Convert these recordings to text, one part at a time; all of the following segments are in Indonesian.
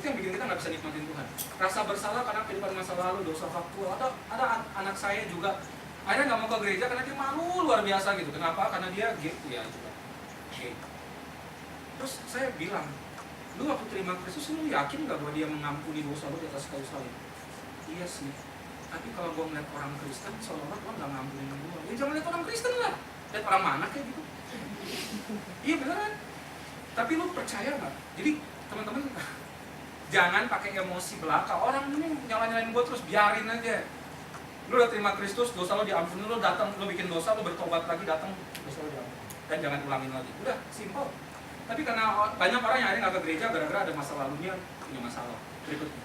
yang bikin kita nggak bisa nikmatin Tuhan. Rasa bersalah karena kehidupan masa lalu, dosa faktual. Ada anak saya juga akhirnya nggak mau ke gereja karena dia malu luar biasa gitu. Kenapa? Karena dia gay, ya juga gay. Terus saya bilang, lu waktu terima Kristus, lu yakin nggak bahwa dia mengampuni dosa lu di atas kayu salib? Iya sih. Tapi kalau gue ngeliat orang Kristen, seolah-olah Tuhan nggak ngampunin gue. Ya jangan lihat orang Kristen lah. Lihat orang mana kayak gitu. Iya beneran. Tapi lu percaya nggak? Jadi teman-teman, jangan pakai emosi belaka. Orang ini nyala-nyalain gue terus, biarin aja. Lu udah terima Kristus, dosa lu diampuni, lu datang, lu bikin dosa, lu bertobat lagi, datang, dosa lu diampuni. Dan jangan ulangin lagi. Udah, simple. Tapi karena banyak orang yang akhirnya nggak ke gereja gara-gara ada masa lalunya punya masalah. Berikutnya,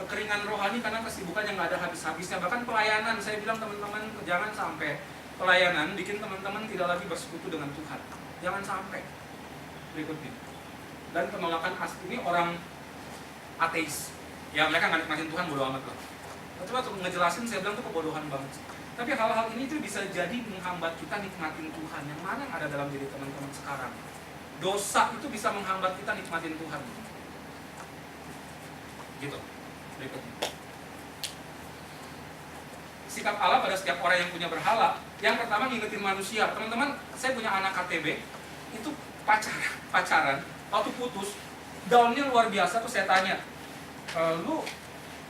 kekeringan rohani karena kesibukan yang nggak ada habis-habisnya. Bahkan pelayanan, saya bilang teman-teman, jangan sampai pelayanan bikin teman-teman tidak lagi bersekutu dengan Tuhan. Jangan sampai. Berikutnya, dan penolakan ini orang ateis. Ya mereka nggak nikmatin Tuhan, bodo amat lah. Coba untuk ngejelasin, saya bilang itu kebodohan banget. Tapi hal-hal ini tuh bisa jadi menghambat kita nikmatin Tuhan. Yang mana yang ada dalam diri teman-teman sekarang? Dosa itu bisa menghambat kita nikmatin Tuhan. Gitu. Berikutnya, sikap Allah pada setiap orang yang punya berhala. Yang pertama, ngingetin manusia. Teman-teman, saya punya anak KTB, itu pacaran, waktu putus, downnya luar biasa. Tuh saya tanya, lu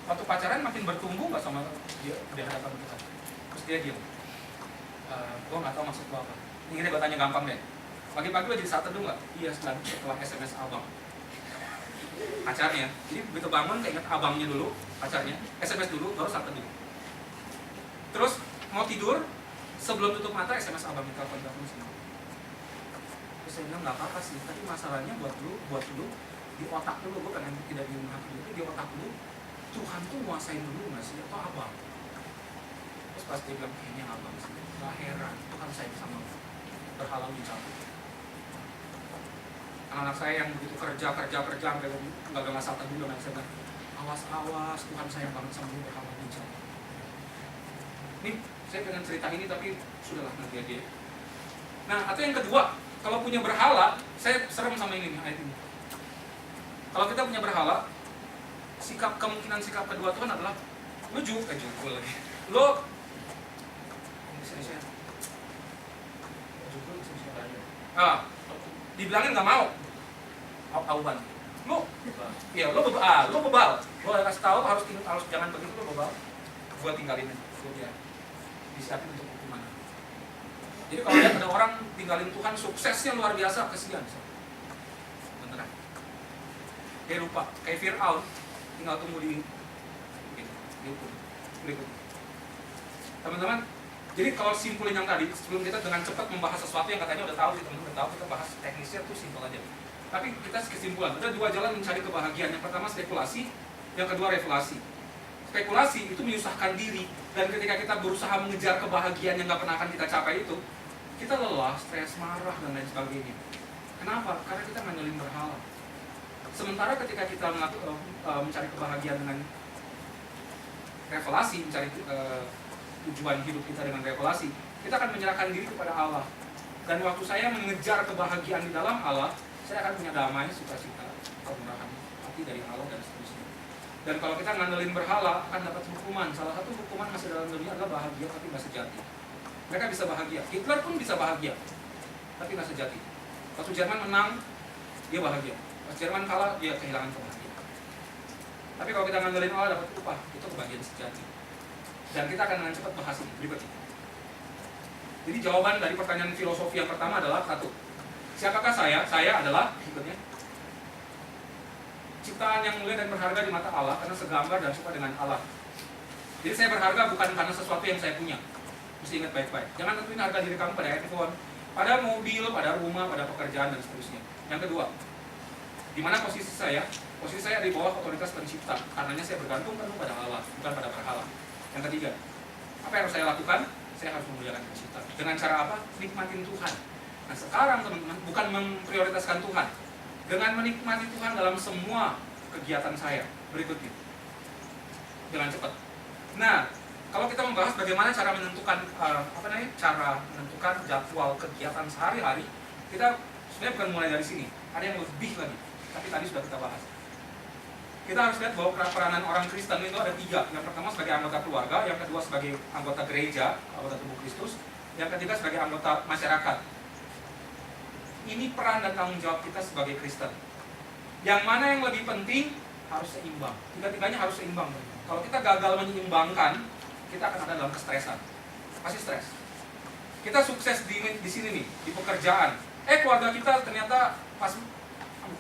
waktu pacaran makin bertumbuh nggak sama dia di hadapan kita? Terus dia diam. Gue nggak tahu maksud gue apa. Ini gue tanya gampang deh. Pagi-pagi lo jadi saat teduh nggak? Iya, setelah SMS abang pacarnya. Jadi begitu bangun kayak inget abangnya dulu, pacarnya, SMS dulu, baru saat teduh. Terus mau tidur, sebelum tutup mata SMS abangnya, telepon semua. Terus saya bilang nggak apa-apa sih, tapi masalahnya buat lu di otak lu, gue pengen tidak di hati lu, di otak lu Tuhan tuh nguasain dulu nggak sih, atau abang? Terus pas dia bilang kayaknya abang sih, nggak heran, Tuhan sayang sama lu, berhala lu dicabut. Anak saya yang begitu kerja sampai nggak ngasal teduh dengan saya bilang, awas Tuhan sayang banget sama lu, berhala lu dicabut. Ini saya pengen cerita ini tapi sudahlah nanti aja. Nah, atau yang kedua, kalau punya berhala, saya serem sama ini nih ayat ini. Kalau kita punya berhala, kemungkinan sikap kedua Tuhan adalah lu jukul lagi. Lo dibilangin nggak mau, auban. Lo bebal. Lo kasih tahu harus jangan begitu, lo bebal. Gua tinggalin aja, gua biar disiapin untuk hukuman. Jadi kalau lihat ada orang tinggalin Tuhan, suksesnya luar biasa, kesian. Beneran. Dia lupa, kayak Fir'aun, tinggal tunggu di hukum. Berikutnya, teman-teman. Jadi kalau simpulin yang tadi, sebelum kita dengan cepat membahas sesuatu yang katanya udah tahu, teman-teman udah tahu, kita bahas teknisnya tuh simpel aja. Tapi kita kesimpulan, ada dua jalan mencari kebahagiaan. Yang pertama spekulasi, yang kedua revelasi. Spekulasi itu menyusahkan diri, dan ketika kita berusaha mengejar kebahagiaan yang nggak pernah akan kita capai itu, kita lelah, stres, marah, dan lain sebagainya. Kenapa? Karena kita ngandelin berhala. Sementara ketika kita mencari kebahagiaan dengan revelasi, mencari tujuan hidup kita dengan revelasi, kita akan menyerahkan diri kepada Allah. Dan waktu saya mengejar kebahagiaan di dalam Allah, saya akan punya damai, sukacita, kemurahan hati dari Allah dan seterusnya. Dan kalau kita ngandelin berhala, akan dapat hukuman. Salah satu hukuman masih dalam dunia adalah bahagia tapi nggak sejati. Mereka bisa bahagia, Hitler pun bisa bahagia, tapi nggak sejati. Waktu Jerman menang, dia bahagia. Pas Jerman kalah, dia kehilangan kebahagiaan. Tapi kalau kita ngandelin Allah dapat upah, itu kebahagiaan sejati. Dan kita akan dengan cepat bahas ini berikutnya. Jadi jawaban dari pertanyaan filosofi yang pertama adalah satu. Siapakah saya? Saya adalah berikutnya, ciptaan yang mulia dan berharga di mata Allah karena segambar dan suka dengan Allah. Jadi saya berharga bukan karena sesuatu yang saya punya. Mesti ingat baik-baik. Jangan tentuin harga diri kamu pada handphone, pada mobil, pada rumah, pada pekerjaan dan seterusnya. Yang kedua, di mana posisi saya? Posisi saya di bawah otoritas pencipta. Karenanya saya bergantung penuh pada Allah, bukan pada berhala. Yang ketiga, apa yang harus saya lakukan? Saya harus memuliakan pencipta. Dengan cara apa? Nikmatin Tuhan. Nah sekarang teman-teman, bukan memprioritaskan Tuhan, dengan menikmati Tuhan dalam semua kegiatan saya. Berikutnya, dengan cepat. Nah, kalau kita membahas bagaimana cara menentukan cara menentukan jadwal kegiatan sehari-hari, kita sebenarnya bukan mulai dari sini. Ada yang lebih lagi, tapi tadi sudah kita bahas. kita harus lihat bahwa peranan orang Kristen itu ada 3. Yang pertama sebagai anggota keluarga, yang kedua sebagai anggota gereja, anggota tubuh Kristus, yang ketiga sebagai anggota masyarakat. Ini peran dan tanggung jawab kita sebagai Kristen. Yang mana yang lebih penting harus seimbang. Tiga-tiganya harus seimbang. Kalau kita gagal menyeimbangkan, kita akan ada dalam kestresan. Pasti stres. Kita sukses di sini nih, di pekerjaan. Keluarga kita ternyata pas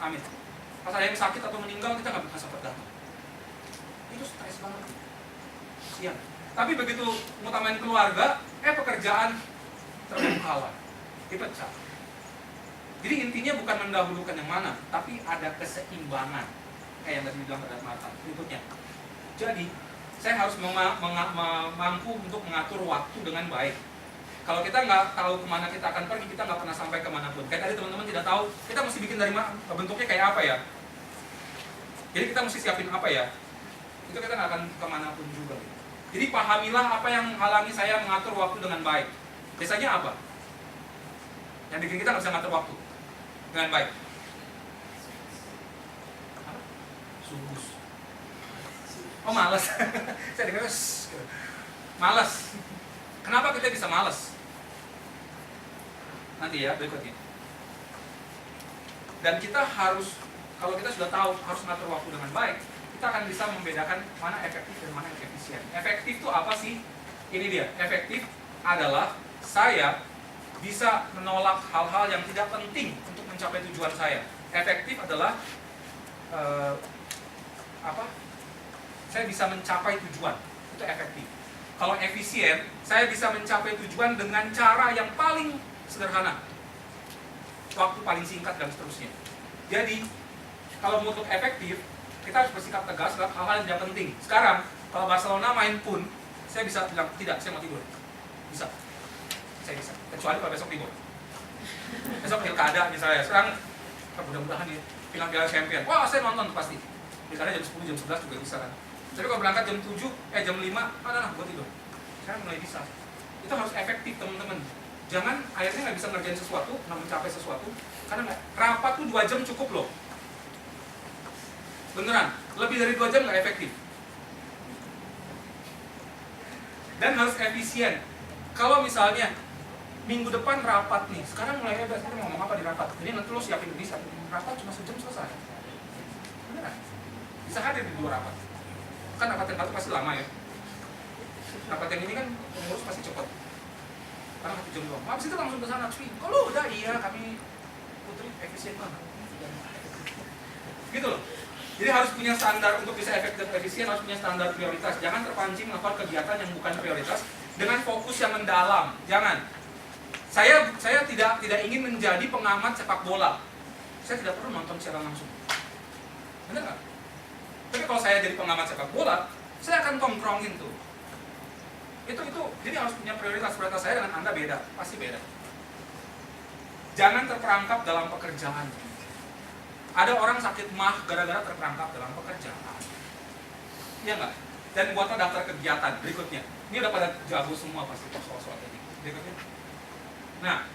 amin. Pas ada yang sakit atau meninggal, kita nggak bisa sempat datang. Itu stres banget. Iya. Tapi begitu ngutamain keluarga, pekerjaan terbengkalai, dipecah. Jadi intinya bukan mendahulukan yang mana, tapi ada keseimbangan. Kayak yang tadi bilang pada Marta. Berikutnya. Jadi, saya harus mampu untuk mengatur waktu dengan baik. Kalau kita nggak tahu kemana kita akan pergi, kita nggak pernah sampai kemanapun. Kayak tadi teman-teman tidak tahu, kita mesti bikin dari mana, bentuknya kayak apa ya. Jadi kita mesti siapin apa ya. Itu kita nggak akan kemanapun juga. Jadi pahamilah apa yang menghalangi saya mengatur waktu dengan baik. Biasanya apa? Yang bikin kita nggak bisa mengatur waktu dengan baik. Sugus. Oh malas. Saya dengar malas. Kenapa kita bisa malas? Nanti ya berikutnya. Dan kita harus, kalau kita sudah tahu harus mengatur waktu dengan baik, kita akan bisa membedakan mana efektif dan mana yang efisien. Efektif itu apa sih? Ini dia. Efektif adalah saya bisa menolak hal-hal yang tidak penting untuk mencapai tujuan saya. Efektif adalah saya bisa mencapai tujuan. Itu efektif. Kalau efisien, saya bisa mencapai tujuan dengan cara yang paling sederhana, waktu paling singkat dan seterusnya. Jadi, kalau untuk efektif, kita harus bersikap tegas terhadap hal-hal yang tidak penting. Sekarang, kalau Barcelona main pun, saya bisa bilang, tidak, saya mau tidur. Bisa. Saya bisa. Kecuali kalau besok tidur. Besok pilkada misalnya. Sekarang, mudah-mudahan ya, Piala Champion. Wah, saya nonton pasti. Pilkada jam 10, jam 11 juga bisa kan. Tapi kalau berangkat jam 7, jam 5, gue tidur. Saya mulai bisa. Itu harus efektif teman-teman. Jangan akhirnya nggak bisa ngerjain sesuatu, nggak mencapai sesuatu, karena rapat tuh 2 jam cukup loh. Beneran, lebih dari 2 jam nggak efektif. Dan harus efisien. Kalau misalnya minggu depan rapat nih, sekarang mulai hebat, kita mau ngomong apa di rapat. Jadi nanti lo siapin bisa, rapat cuma sejam selesai. Beneran, bisa hadir di 2 rapat. Kan rapat yang 1 pasti lama ya. Rapat yang ini kan pengurus pasti cepat. Karena 1 jam doang. Habis itu langsung ke sana, cuy. Kalau udah iya kami putri efisien banget. Gitu loh. Jadi harus punya standar untuk bisa efektif efisien, harus punya standar prioritas. Jangan terpancing melakukan kegiatan yang bukan prioritas dengan fokus yang mendalam. Jangan. Saya tidak ingin menjadi pengamat sepak bola. Saya tidak perlu nonton secara langsung. Benar nggak? Tapi kalau saya jadi pengamat sepak bola, saya akan tongkrongin tuh. Itu jadi harus punya prioritas saya dengan Anda beda, pasti beda. Jangan terperangkap dalam pekerjaan. Ada orang sakit mah gara-gara terperangkap dalam pekerjaan. Iya nggak? Dan buatlah daftar kegiatan berikutnya. Ini udah pada jago semua pasti soal-soal ini. Berikutnya. Nah,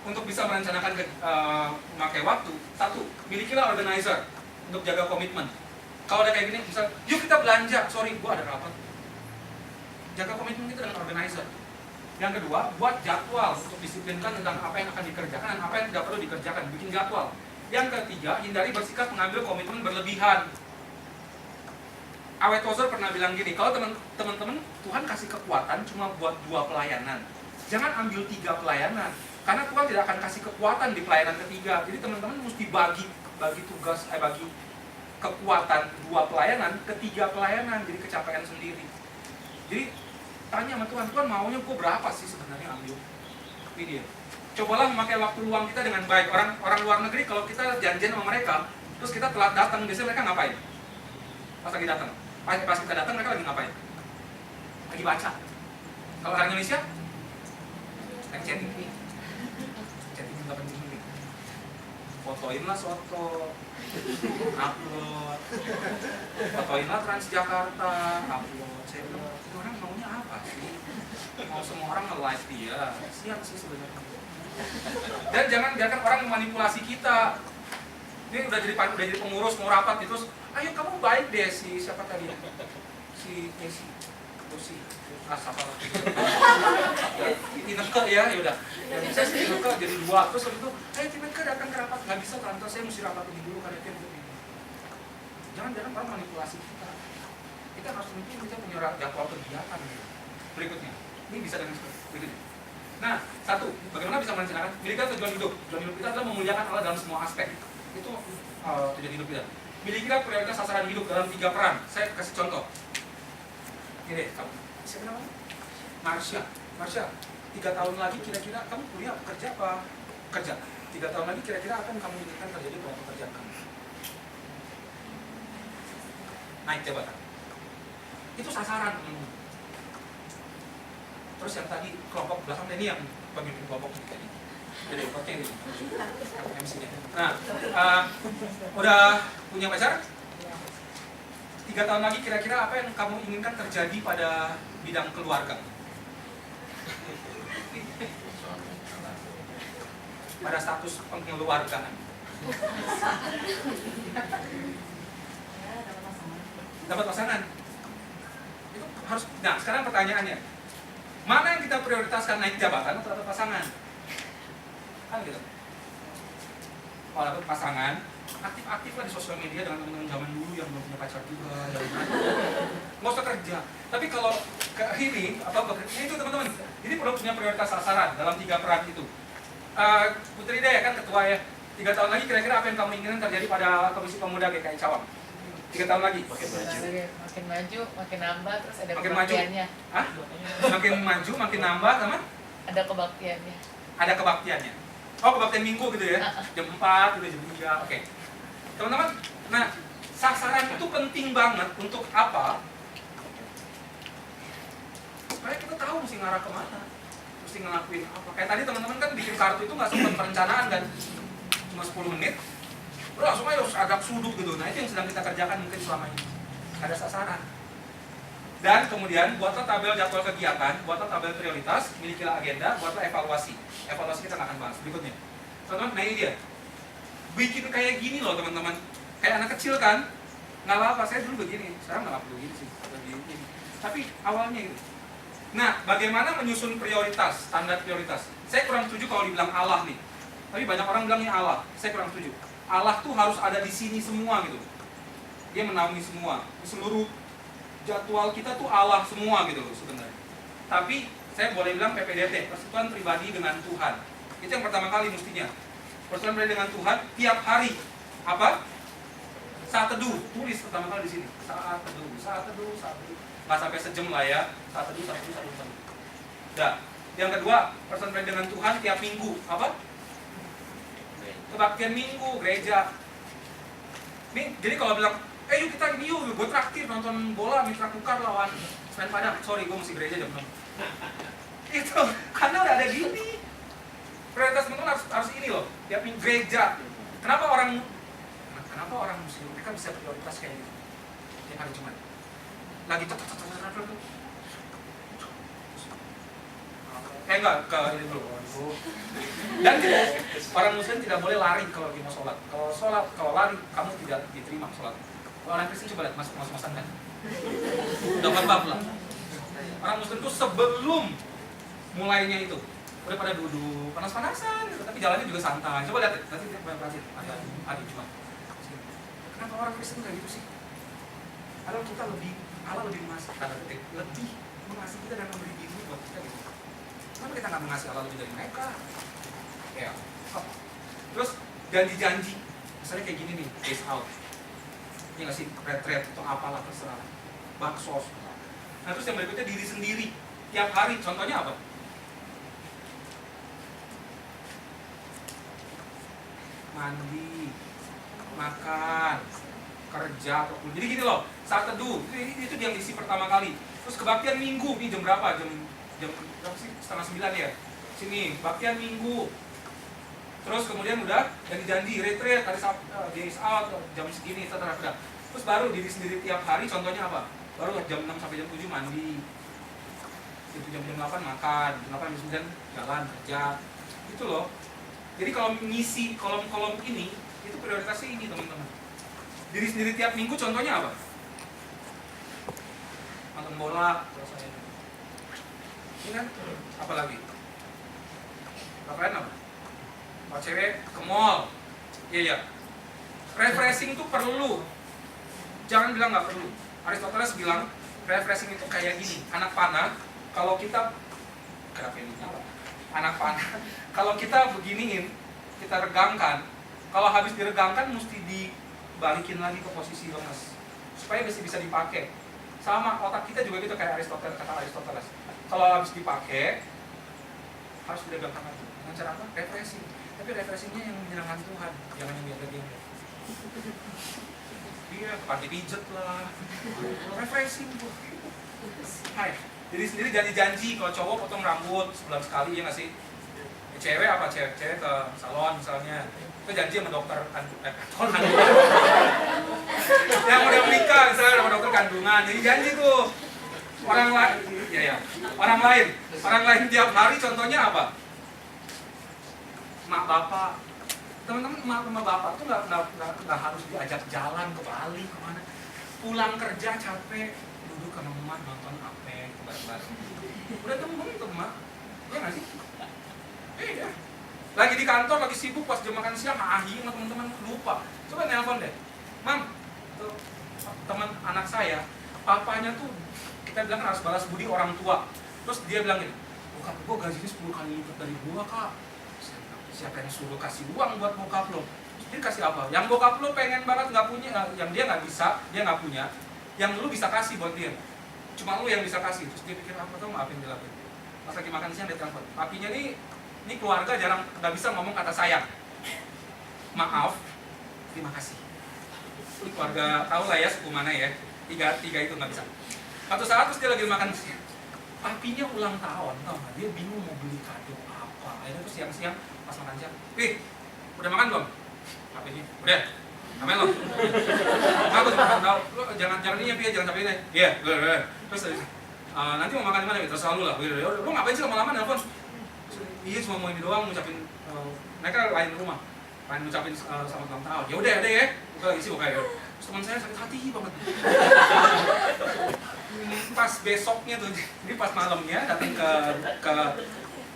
untuk bisa merencanakan memakai waktu, 1, milikilah organizer untuk jaga komitmen. Kalau ada kayak gini, misal, yuk kita belanja. Sorry, gua ada rapat. Jaga komitmen kita dengan organizer. Yang kedua, buat jadwal untuk disiplinkan tentang apa yang akan dikerjakan dan apa yang tidak perlu dikerjakan. Bikin jadwal. Yang ketiga, hindari bersikap mengambil komitmen berlebihan. Awet Tozer pernah bilang gini, kalau teman-teman Tuhan kasih kekuatan cuma buat 2 pelayanan, jangan ambil 3 pelayanan, karena Tuhan tidak akan kasih kekuatan di pelayanan ketiga. Jadi teman-teman mesti bagi tugas, bagi kekuatan 2 pelayanan ke 3 pelayanan, jadi kecapean sendiri. Jadi tanya sama Tuhan maunya gue berapa sih sebenarnya ambil? Ini dia. Cobalah memakai waktu luang kita dengan baik. Orang luar negeri kalau kita janjian sama mereka, terus kita telat datang, biasanya mereka ngapain? Pas lagi datang. Pas kita datang mereka lagi ngapain? Lagi baca. Kalau orang Indonesia, lagi chatting. Chatting nggak penting. Fotoinlah soto, upload. Fotoinlah Transjakarta, upload. Saya bilang, orang maunya apa sih? Mau semua orang nge-live dia. Siap sih sebenarnya. Dan jangan biarkan orang memanipulasi kita. Ini udah jadi pengurus, mau rapat gitu, terus ayo kamu baik deh si siapa tadi? Si apa? Tineke ya, yaudah. Yang bisa si Tineke jadi 2. Terus habis itu, Tineke datang ke rapat. Nggak bisa tante, saya mesti rapat ini dulu karena dia begini. Jangan-jangan orang manipulasi kita. Kita harus mungkin kita punya jadwal kegiatan gitu. Berikutnya, ini bisa dengan berikutnya. Nah, 1, bagaimana bisa merencanakan? Milikilah tujuan hidup. Tujuan hidup kita adalah memuliakan Allah dalam semua aspek. Itu tujuan hidup kita. Milikilah prioritas sasaran hidup dalam 3 peran. Saya kasih contoh. Ini deh, kamu siapa namanya? Marsha, 3 tahun lagi kira-kira kamu kuliah kerja apa? Kerja. 3 tahun lagi kira-kira apa yang kamu inginkan terjadi pada pekerjaan kamu? Naik jabatan. Itu sasaran. Terus yang tadi kelompok belakang ini yang pemimpin kelompok tadi. Jadi kelompoknya ini. MC-nya. Nah, udah punya pacar? 3 tahun lagi kira-kira apa yang kamu inginkan terjadi pada bidang keluarga? Pada status pengeluargaan. Dapat pasangan. Itu harus. Nah, sekarang pertanyaannya, mana yang kita prioritaskan, naik jabatan atau dapat pasangan? Kan gitu. Kalau dapat pasangan, aktif-aktif lah di sosial media dengan teman-teman zaman dulu yang belum punya pacar juga, nggak usah kerja. Tapi kalau ke ini atau bekerja itu teman-teman, ini perlu punya prioritas sasaran dalam 3 peran itu. Putri deh kan ketua ya. 3 tahun lagi kira-kira apa yang kamu inginkan terjadi pada Komisi Pemuda GKI Cawang? 3 tahun lagi. Makin maju, makin nambah, terus ada makin kebaktiannya. Hah? Makin maju, makin nambah, sama? Ada kebaktiannya. Ada kebaktiannya. Oh, kebaktian minggu gitu ya? Jam 4, gitu, jam 3, oke. Teman-teman, nah sasaran itu penting banget untuk apa? Supaya kita tahu mesti ngarah kemana, mesti ngelakuin apa. Kayak tadi teman-teman kan bikin kartu itu nggak sempat perencanaan kan, cuma 10 menit, bro, langsung aja agak sudut gitu. Nah itu yang sedang kita kerjakan mungkin selama ini. Ada sasaran. Dan kemudian buatlah tabel jadwal kegiatan, buatlah tabel prioritas, milikilah agenda, buatlah evaluasi. Evaluasi kita nggak akan bahas berikutnya. Teman-teman, nah ini dia. Bikin kayak gini loh teman-teman. Kayak anak kecil kan, nggak apa-apa, saya dulu begini, sekarang nggak begini sih, begini. Tapi awalnya gitu. Nah, bagaimana menyusun prioritas, standar prioritas? Saya kurang setuju kalau dibilang Allah nih. Tapi banyak orang bilang ini Allah, saya kurang setuju. Allah tuh harus ada di sini semua gitu. Dia menaungi semua, seluruh jadwal kita tuh Allah semua gitu loh sebenarnya. Tapi saya boleh bilang PPDT, persekutuan pribadi dengan Tuhan. Itu yang pertama kali mestinya. Persekutuan pribadi dengan Tuhan tiap hari apa? Saat teduh, tulis pertama kali di sini. Saat teduh. Nggak sampai sejam lah ya. Saat teduh. Dah. Yang kedua, persekutuan pribadi dengan Tuhan tiap minggu apa? Kebaktian minggu, gereja. Nih, jadi kalau bilang, yuk kita ini yuk, gue traktir nonton bola Mitra Kukar lawan Semen Padang. Sorry, gue mesti gereja jam 6. Itu, karena udah ada gini. Prioritas teman-teman harus ini loh, tiap minggu gereja. Kenapa orang Muslim mereka bisa prioritas kayak gitu? Tiap hari Jumat. Lagi enggak ke ini dulu. Dan orang Muslim tidak boleh lari kalau lagi mau sholat. Kalau lari kamu tidak diterima sholat. Kalau orang Kristen coba lihat mas-masan kan. Udah bab lah. Orang Muslim itu sebelum mulainya itu udah pada duduk panas-panasan gitu. Tapi jalannya juga santai. Coba lihat nanti perhatiin ada hari Jumat. Kenapa orang Kristen kayak gitu sih? Padahal kita Allah lebih mengasihi, lebih mengasihi kita dan memberi diri buat kita gitu. Kenapa kita nggak mengasihi Allah lebih dari mereka? Ya. Terus janji-janji, misalnya kayak gini nih, days out. Ini nggak sih retret atau apalah terserah, baksos. Nah terus yang berikutnya diri sendiri, tiap hari. Contohnya apa? Mandi, makan, kerja, ataupun jadi gini loh, saat teduh itu yang isi pertama kali. Terus kebaktian minggu, ini jam berapa? Jam berapa sih? 8:30 ya. Sini baktian minggu. Terus kemudian udah janji retreat hari Sabtu, days out jam segini, setelah udah. Terus baru diri sendiri tiap hari. Contohnya apa? Baru jam 6 sampai jam 7 mandi. Itu jam 8 makan, jam 8 jam 9 jalan kerja. Itu loh. Jadi kalau mengisi kolom-kolom ini, itu prioritasnya ini teman-teman. Diri sendiri tiap minggu contohnya apa? Nonton bola, rasanya. Ini kan, apa lagi? Kalian apa? Kalau cewek ke mall, iya. Refreshing itu perlu. Jangan bilang nggak perlu. Aristoteles bilang refreshing itu kayak gini. Anak panah, kalau kita kenapa ini? Anak panah, kalau kita beginiin, kita regangkan. Kalau habis diregangkan, mesti dibalikin lagi ke posisi lemes supaya bisa dipakai. Sama otak kita juga gitu kayak Aristoteles, kata Aristoteles. Kalau habis dipakai, harus diregangkan lagi. Dengan cara apa? Refreshing. Tapi refreshingnya yang menyenangkan Tuhan, jangan yang biasa-biasa. Iya, panti pijet lah. Refreshing tuh. Hai, diri sendiri janji-janji kalau cowok potong rambut sebulan sekali, ya nggak sih? Cewek apa? Cewek ke salon misalnya. Itu janji sama dokter kandungan. Yang udah menikah misalnya sama dokter kandungan. Jadi janji tuh. Orang lain, orang lain tiap hari contohnya apa? Mak bapak. Teman-teman, mak sama bapak tuh nggak harus diajak jalan ke Bali kemana. Pulang kerja capek, duduk sama emak nonton apa bareng-bareng. Udah tembung itu emak, ya nggak sih? Iya. Lagi di kantor, lagi sibuk pas jam makan siang, sama teman-teman lupa. Coba nelpon deh, Mam, tuh teman anak saya, papanya tuh kita bilang harus balas budi orang tua. Terus dia bilang gini, bokap gue gajinya 10 kali lipat dari gua kak. Siapa yang suruh kasih uang buat bokap lo? Dia kasih apa? Yang bokap lo pengen banget nggak punya, yang dia nggak bisa, dia nggak punya, yang lu bisa kasih buat dia. Cuma lu yang bisa kasih. Terus dia pikir apa tuh, maafin dia lakuin. Pas lagi makan siang dia telepon. Papinya ini keluarga jarang nggak bisa ngomong kata sayang. Maaf, terima kasih. Ini keluarga tahu lah ya suku mana ya. Tiga itu nggak bisa. Satu saat terus dia lagi makan siang. Papinya ulang tahun, tau nggak? Dia bingung mau beli kado apa. Akhirnya tuh siang-siang pas makan siang, udah makan belum? Papinya, udah. Amin lo. Bagus makan tau. Lo jangan ini ya, jangan sampai ini. Iya, terus nanti mau makan di mana? Terserah lu lah. Lo ngapain sih lama-lama nelfon? Iya cuma mau ini doang, ngucapin mereka lain rumah, lain ngucapin selamat ulang tahun. Ya udah ya. Buka lagi sih buka ya. Terus teman saya sakit hati banget. Pas besoknya tuh, jadi pas malamnya datang ke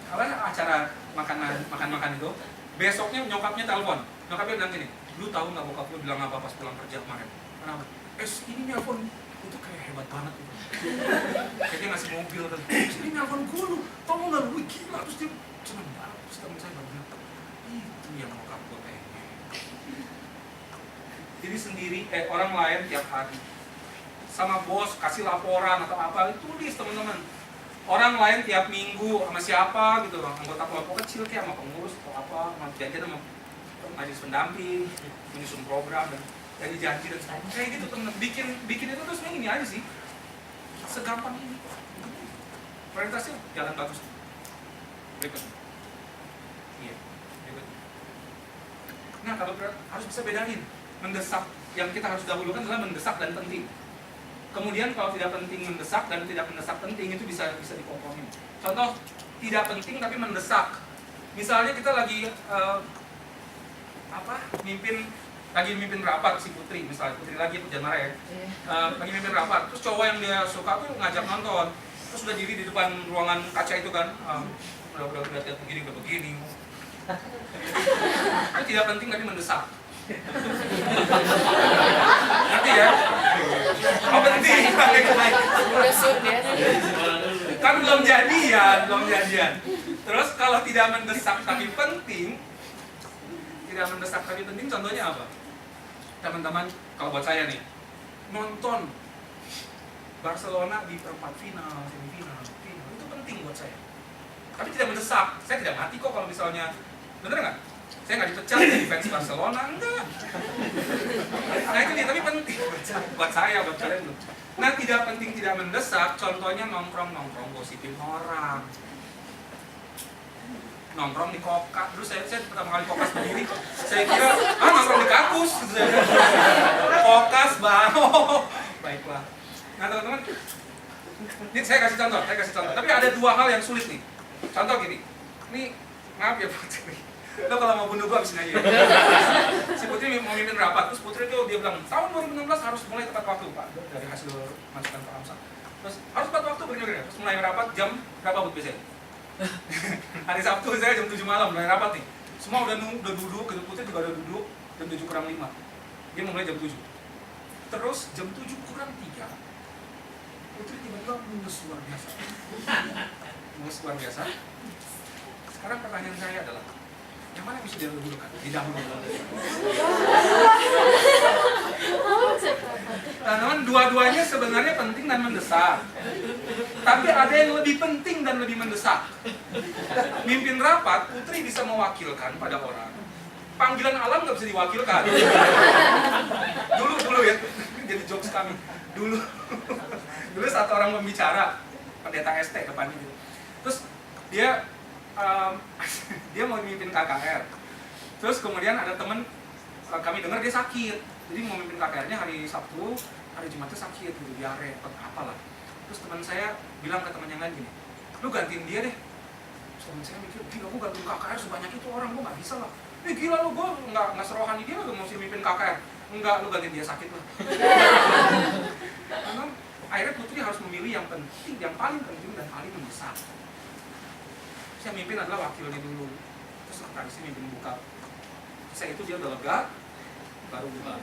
apa acara makan itu. Besoknya nyokapnya telepon. Nyokapnya bilang gini, lu tahu nggak bokap lu bilang apa pas pulang kerja kemarin? Kenapa? Ini nelfon itu kayak hebat banget gitu. Kayak dia ngasih mobil kan. Ini nelfon gue lu, tau nggak lu gila. Terus dia seneng banget. Terus temen saya bilang, itu yang bokap gue pengen. Jadi sendiri, orang lain tiap hari sama bos kasih laporan atau apa, tulis teman-teman. Orang lain tiap minggu sama siapa gitu, anggota kelompok kecil kayak sama pengurus atau apa, sama jajan sama majelis pendamping, menyusun program dan janji dan sebagainya. Kayak gitu teman, bikin itu terus ini aja sih, segampang ini. Prioritasnya jalan bagus. Berikut. Iya, berikut. Nah kalau harus bisa bedain, mendesak yang kita harus dahulukan adalah mendesak dan penting. Kemudian kalau tidak penting mendesak dan tidak mendesak penting itu bisa dikompromi. Contoh tidak penting tapi mendesak. Misalnya kita lagi mimpin rapat si Putri misalnya, Putri lagi Pujan Mara ya. Lagi mimpin rapat, terus cowok yang dia suka tuh ngajak nonton. Terus udah diri di depan ruangan kaca itu kan. Udah lihat begini. Itu tidak penting tapi mendesak. Ngerti ya? Oh penting. Kan belum jadian. Terus kalau tidak mendesak tapi penting, contohnya apa? Teman-teman, kalau buat saya nih, nonton Barcelona di perempat final, semifinal, final itu penting buat saya. Tapi tidak mendesak. Saya tidak mati kok kalau misalnya, bener nggak? Saya nggak dipecat jadi fans Barcelona, enggak. Nah itu dia, tapi penting buat saya, buat kalian belum. Nah tidak penting, tidak mendesak, contohnya nongkrong gosipin orang. Nongkrong di Kokas, dulu saya pertama kali Kokas berdiri, saya kira, nongkrong di Kakus. Kokas, baiklah. Nah teman-teman, ini saya kasih contoh. Tapi ada dua hal yang sulit nih. Contoh gini, ini maaf ya Pak Ceri. Lo kalau mau bunuh gue habisin aja. Si Putri mau mimpin rapat, terus Putri tuh dia bilang tahun 2016 harus mulai tepat waktu Pak, dari hasil masukan Pak Amsa. Terus harus tepat waktu begini. Terus mulai rapat jam berapa Bud biasanya? Hari Sabtu saya jam 7 malam mulai rapat nih. Semua udah duduk, gitu. Putri juga udah duduk jam 7 kurang 5. Dia mulai jam 7. Terus jam 7 kurang 3 Putri tiba-tiba mulus luar biasa. Mulus luar biasa. Sekarang pertanyaan saya adalah, yang mana yang bisa didahulukan? Didahulukan. Teman-teman, dua-duanya sebenarnya penting dan mendesak. Tapi ada yang lebih penting dan lebih mendesak. Mimpin rapat, Putri bisa mewakilkan pada orang. Panggilan alam nggak bisa diwakilkan. Dulu ya, jadi jokes kami. Dulu satu orang pembicara, pendeta ST depannya gitu. Terus dia mau memimpin KKR. Terus kemudian ada teman kami dengar dia sakit. Jadi mau memimpin KKR-nya hari Sabtu, hari Jumatnya sakit gitu, diare atau apalah. Terus teman saya bilang ke teman yang lain gini, lu gantiin dia deh. Terus teman saya mikir, gila gue gantiin KKR sebanyak itu orang, gue nggak bisa lah. Gila lu, gue nggak serohani dia, lu mesti mimpin KKR. Enggak, lu gantiin dia sakit lah. Karena akhirnya Putri harus memilih yang penting, yang paling penting dan paling mendesak. Saya mimpin adalah wakilnya dulu. Terus sekretarisnya mimpin buka. Saya itu dia udah lega, baru buka.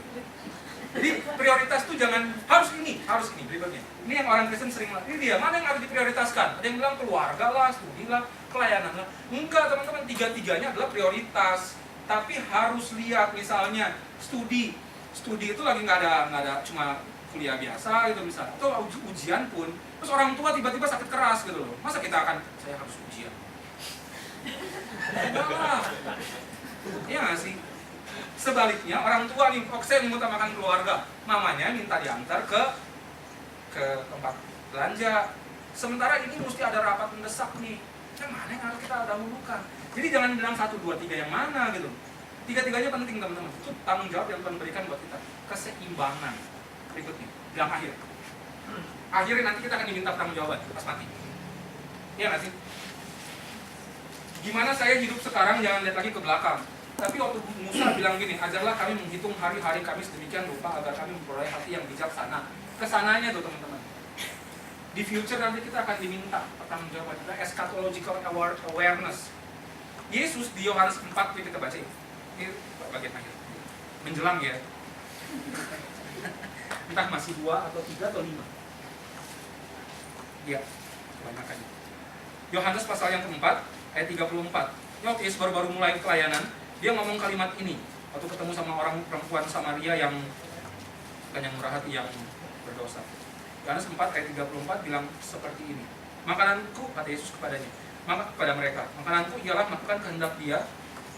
Jadi prioritas itu jangan harus ini berikutnya. Ini yang orang Kristen sering bilang, ini dia, mana yang harus diprioritaskan? Ada yang bilang keluarga lah, studi lah, pelayanan lah. Enggak teman-teman, tiga-tiganya adalah prioritas. Tapi harus lihat misalnya studi itu lagi nggak ada cuma kuliah biasa gitu misalnya, atau ujian pun, terus orang tua tiba-tiba sakit keras gitu loh, masa kita akan saya harus ujian? Enggak lah, iya nggak sih? Sebaliknya orang tua nih, saya mengutamakan keluarga, mamanya minta diantar ke tempat belanja, sementara ini mesti ada rapat mendesak nih, yang mana yang harus kita dahulukan? Jadi jangan bilang 1, 2, 3 yang mana gitu. Tiga-tiganya penting teman-teman. Itu tanggung jawab yang Tuhan berikan buat kita. Keseimbangan. Berikutnya, yang akhir. Akhirnya nanti kita akan diminta tanggung jawaban pas mati. Iya nggak sih? Gimana saya hidup sekarang, jangan lihat lagi ke belakang. Tapi waktu Musa bilang gini, ajarlah kami menghitung hari-hari kami sedemikian rupa agar kami memperoleh hati yang bijaksana. Kesananya tuh teman-teman. Di future nanti kita akan diminta pertanggung jawaban. Ada eschatological awareness. Yesus di Yohanes 4 kita baca ini bagian akhir. Menjelang ya. Entah masih 2 atau 3 atau 5. Ya, kebanyakan. Yohanes pasal yang keempat ayat 34. Ini waktu Yesus baru-baru mulai pelayanan, dia ngomong kalimat ini waktu ketemu sama orang perempuan Samaria yang bukan yang murah hati, yang berdosa. Yohanes 4 ayat 34 bilang seperti ini. Makananku, kata Yesus kepada mereka, makananku ialah melakukan kehendak Dia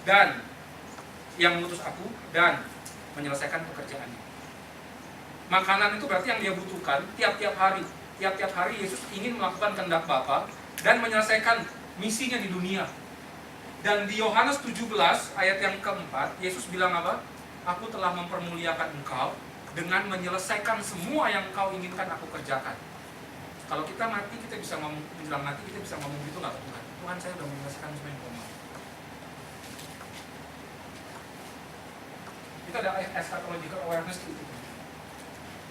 dan yang mengutus aku dan menyelesaikan pekerjaannya. Makanan itu berarti yang dia butuhkan tiap-tiap hari. Tiap-tiap hari Yesus ingin melakukan kehendak Bapa dan menyelesaikan misinya di dunia. Dan di Yohanes 17 ayat yang keempat, Yesus bilang apa? Aku telah mempermuliakan engkau dengan menyelesaikan semua yang engkau inginkan aku kerjakan. Kalau kita mati, kita bisa ngomong, menjelang mati kita bisa ngomong gitu nggak ke Tuhan? Tuhan, saya udah menyelesaikan semua yang kau mau. Itu ada eschatological awareness gitu.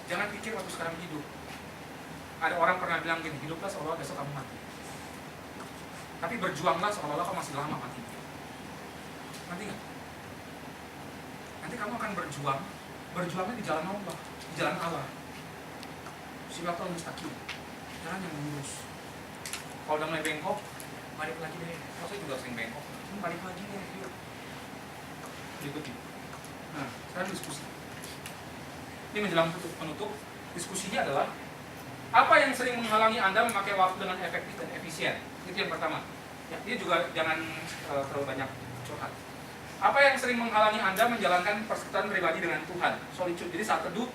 Jangan pikir waktu sekarang hidup. Ada orang pernah bilang gini, hiduplah seolah-olah besok kamu mati. Tapi berjuanglah seolah-olah kamu masih lama mati. Nanti nggak? Nanti kamu akan berjuangnya di jalan Allah, di jalan Allah. Siratal mustaqim. Jalan yang lurus. Kalau udah mulai bengkok, balik lagi deh. Kalau saya juga sering bengkok, balik lagi deh. Yuk. Berikutnya. Nah, sekarang diskusi. Ini menjelang penutup. Diskusinya adalah apa yang sering menghalangi Anda memakai waktu dengan efektif dan efisien. Itu yang pertama. Ya, dia juga jangan terlalu banyak curhat. Apa yang sering menghalangi Anda menjalankan persekutuan pribadi dengan Tuhan? Solitude. Jadi saat teduh,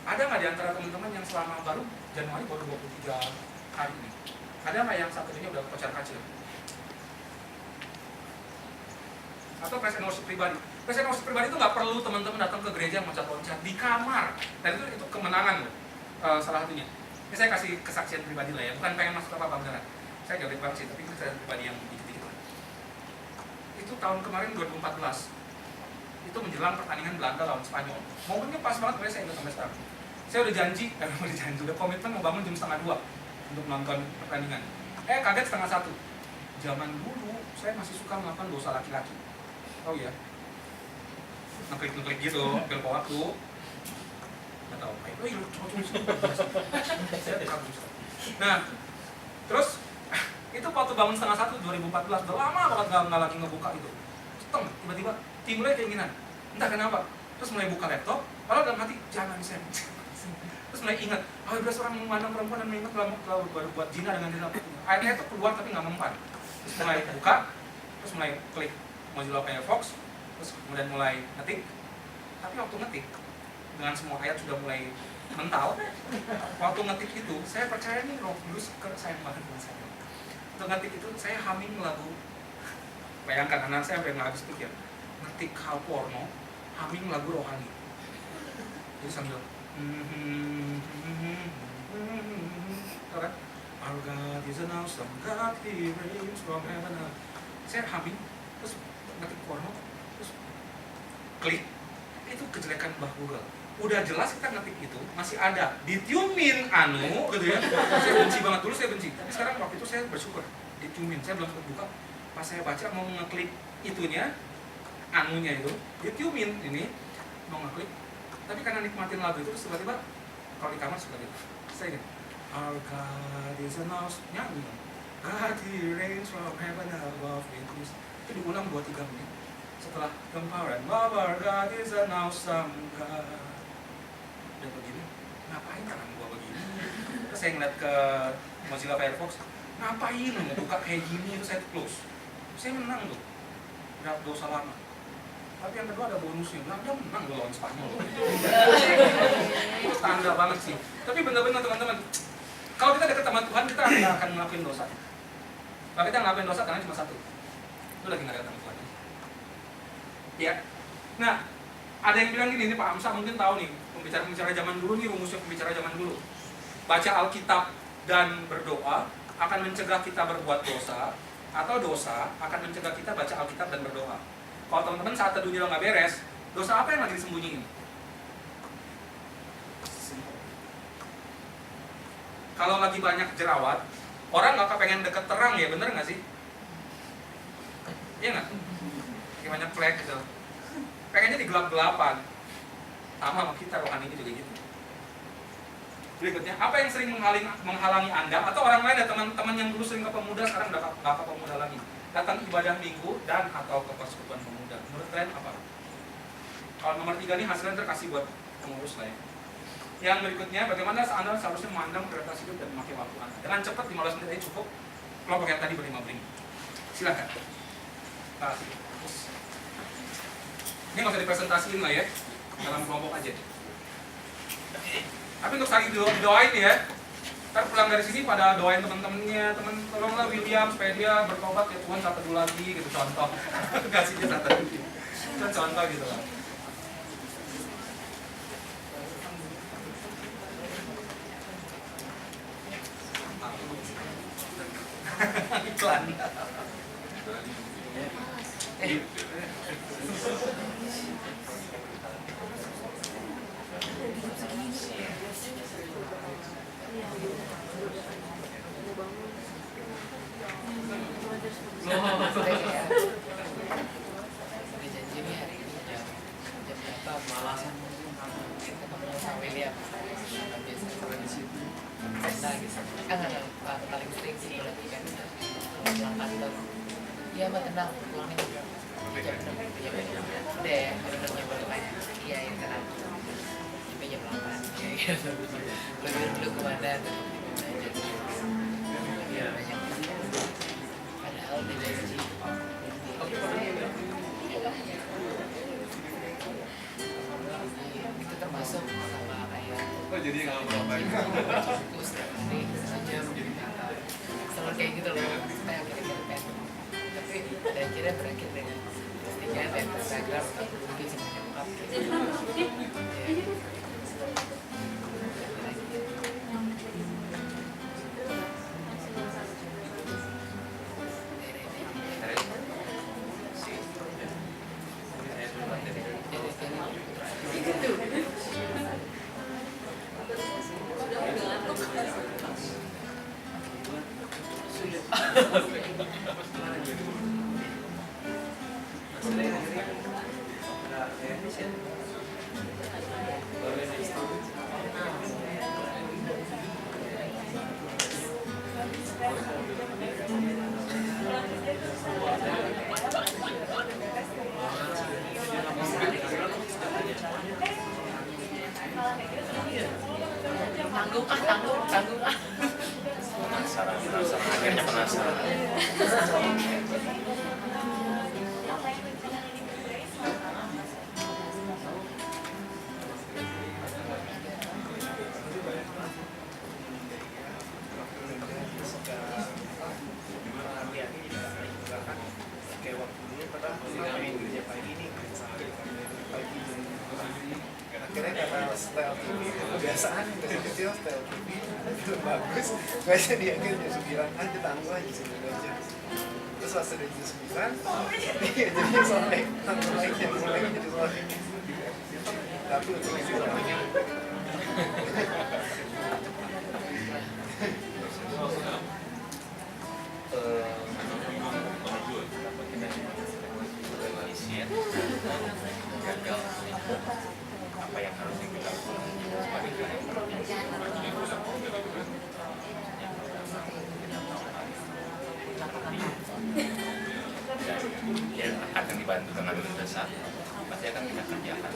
ada nggak di antara teman-teman yang selama Januari baru 23 hari ini? Ada nggak yang saat teduhnya udah kocar-kacir? Atau praise and worship pribadi? Praise and worship pribadi itu nggak perlu teman-teman datang ke gereja loncat-loncat di kamar. Dan itu kemenangan loh, salah satunya. Ini saya kasih kesaksian pribadi lah ya, bukan pengen masuk apa-apa beneran. Saya gak banget sih, tapi itu kesaksian pribadi yang dikit-dikit lah. itu tahun kemarin 2014. Itu menjelang pertandingan Belanda lawan Spanyol. Momennya pas banget, saya ingat sampai sekarang. Saya udah janji, udah komitmen mau bangun jam 1:30 untuk nonton pertandingan. Kaget 1:30. Zaman dulu saya masih suka melakukan dosa laki-laki. Tahu ya? Ngeklik gitu, ambil waktu. Nggak tahu apa itu. Saya kagum. Nah, terus itu waktu bangun 1:30 2014, udah lama banget nggak lagi ngebuka itu. Ceteng, tiba-tiba timbulnya keinginan, entah kenapa. Terus mulai buka laptop, padahal dalam hati jangan Sam. Terus mulai ingat, beras orang memandang perempuan dan mengingat kalau buat zina dengan zina. Akhirnya itu keluar tapi nggak mempan. Terus mulai buka, terus mulai klik Mozilla Firefox, terus kemudian mulai ngetik. Tapi waktu ngetik, dengan semua ayat sudah mulai mental. Waktu ngetik itu, saya percaya nih Roh Kudus sayang banget dengan saya. Untuk ngetik itu, saya humming lagu. Bayangkan anak saya sampai nggak habis pikir. Ngetik hal porno, humming lagu rohani. Jadi sambil tahu kan? Our God is an awesome God, He reigns from heaven. Saya humming, terus ngetik porno, terus klik. Itu kejelekan Mbah Google. Udah jelas kita ngetik itu masih ada ditiumin gitu ya. Saya benci banget, dulu saya benci. Tapi sekarang waktu itu saya bersyukur ditiumin. Saya belum sempat buka. Pas saya baca mau ngeklik itunya, anunya itu ditiumin ini mau ngeklik. Tapi karena nikmatin lagu itu terus tiba-tiba kalau di kamar suka gitu. Saya ingat Our God is an awesome, nyanyi God He reigns from heaven above it. Itu diulang 2-3 menit. Setelah kemparan, Our God is an awesome God. Dan begini, ngapain tangan gua begini? Terus saya ngeliat ke Mozilla Firefox, ngapain mau buka kayak gini, itu saya close. Saya menang tuh, udah dosa lama. Tapi yang kedua ada bonusnya, dia menang lawan Spanyol. Itu tanda banget sih. Tapi benar-benar teman-teman, kalau kita dekat sama Tuhan, kita nggak akan ngelakuin dosa. Kalau kita ngelakuin dosa, karena cuma satu, itu lagi nggak dekat sama Tuhan. Ya, nah ada yang bilang gini, ini Pak Amsa mungkin tahu nih, pembicara-pembicara zaman dulu nih, rumusnya pembicara zaman dulu. Baca Alkitab dan berdoa akan mencegah kita berbuat dosa, atau dosa akan mencegah kita baca Alkitab dan berdoa. Kalau teman-teman saat teduhnya nggak beres, dosa apa yang lagi disembunyiin? Kalau lagi banyak jerawat, orang nggak kepengen deket terang ya, bener nggak sih? Iya nggak? Kayak banyak flek gitu. Pengennya di gelap-gelapan. Sama kita rohaninya juga gitu. Berikutnya, apa yang sering menghalangi Anda atau orang lain ya, teman-teman yang dulu sering ke pemuda sekarang nggak ke pemuda lagi, datang ibadah minggu dan atau ke persekutuan pemuda? Menurut kalian apa? Kalau nomor 3 nih hasilnya terkasih buat pengurus lah ya. Yang berikutnya, bagaimana Anda seharusnya memandang prioritas hidup dan memakai waktu Anda? Dengan cepat 15 menit aja cukup. Kelompok yang tadi berlima bring. Silakan. Kasih. Ini nggak usah dipresentasiin lah ya, dalam kelompok aja. Tapi untuk saling doain ya. Ntar pulang dari sini pada doain teman-temannya, tolonglah William supaya dia bertobat ya Tuhan, satu dulu lagi gitu, contoh. Kasihnya satu lagi. Itu contoh gitu lah. Iklan. Janji nih hari ini jam berapa malam ketemu sama William. Biasa sering di situ. Biasa gitu. Paling sering sih berarti kan pulang kantor. Iya mbak tenang, pulangnya jam 6. Iya udah ya, benernya boleh banyak. Iya ya tenang. Sampai jam 8. Iya gitu. Dulu kemana tuh? Iya banyak. Padahal di janji. Itu termasuk sama kayak. Oh jadi nggak ngapain? Fokus ini sejam. Selalu kayak gitu loh. Supaya akhirnya kan. Tapi pada akhirnya berakhir dengan postingan dan Instagram atau mungkin sama nyokap gitu. tanggung ah. Penasaran, akhirnya penasaran. Akhirnya karena style TV kebiasaan dari kecil style TV film bagus, biasanya dia jam 9 aja tangguh aja sini aja. Terus pas udah jam 9, iya jadi sore, nonton lagi jam 9 jadi sore. Tapi untuk itu namanya Gagal apa yang harus kita lakukan sebagai ya akan dibantu dengan dasar pasti akan kita kerjakan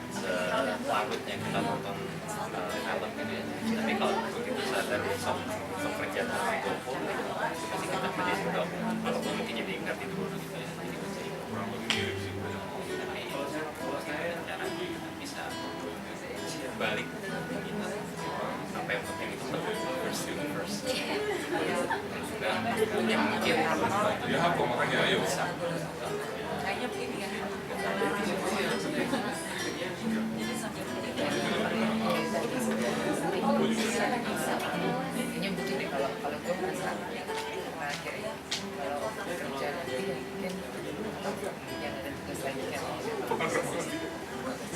selarutnya kita nonton film gitu ya. Tapi kalau begitu sadar sok kerja dari GoPro pasti kita kerja juga walaupun mungkin jadi ingat itu gitu ya. Jadi bisa kurang lebih caranya bisa balik kita apa yang penting itu first thing first dan yang mungkin Ya apa makanya ayo. bisa Kayaknya begini ya. Kayaknya butuh deh kalau gue merasa karena akhirnya kalau kerja nanti mungkin yang ada tugas lagi kan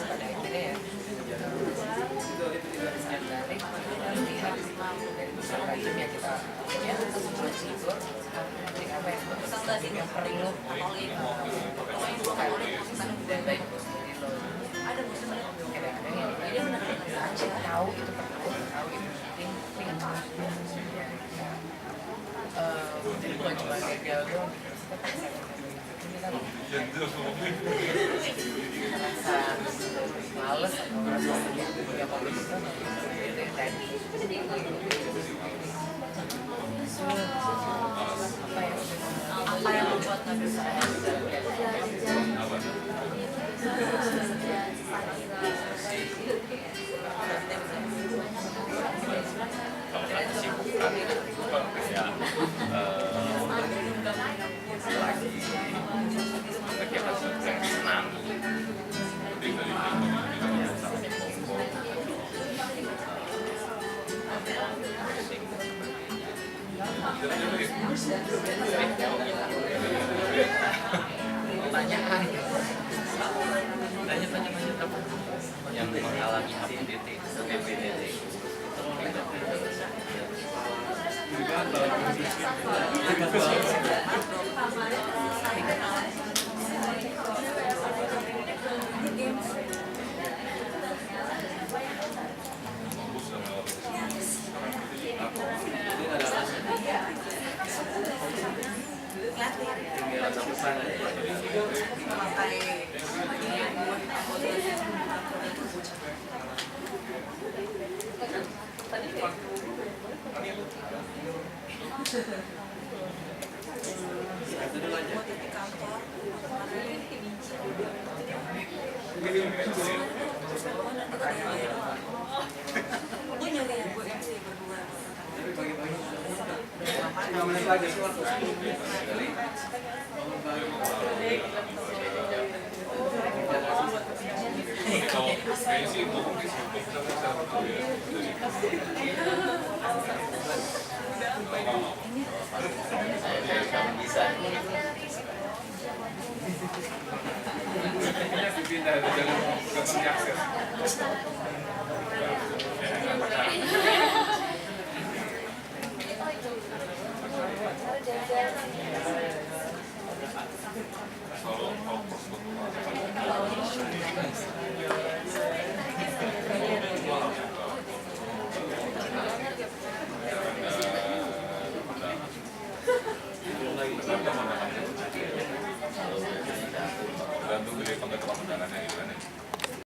pada akhirnya ya menarik lihat dari beberapa jam yang kita punya sebelum tidur nanti apa yang perlu dan baik kadang-kadang yang tahu itu perlu tahu itu penting ya jadi bukan cuma gagal doang merasa males atau merasa punya komisi itu yang tadi apa yang membuat nggak bisa kalau ada kesibukan ya lagi kegiatan sesuatu yang senang ya sampai kumpul pertanyaan tanya apa yang menghalangi HPDT Kayaknya sih ngomong di sini bisa dipindah, jangan gampang diakses. がまだ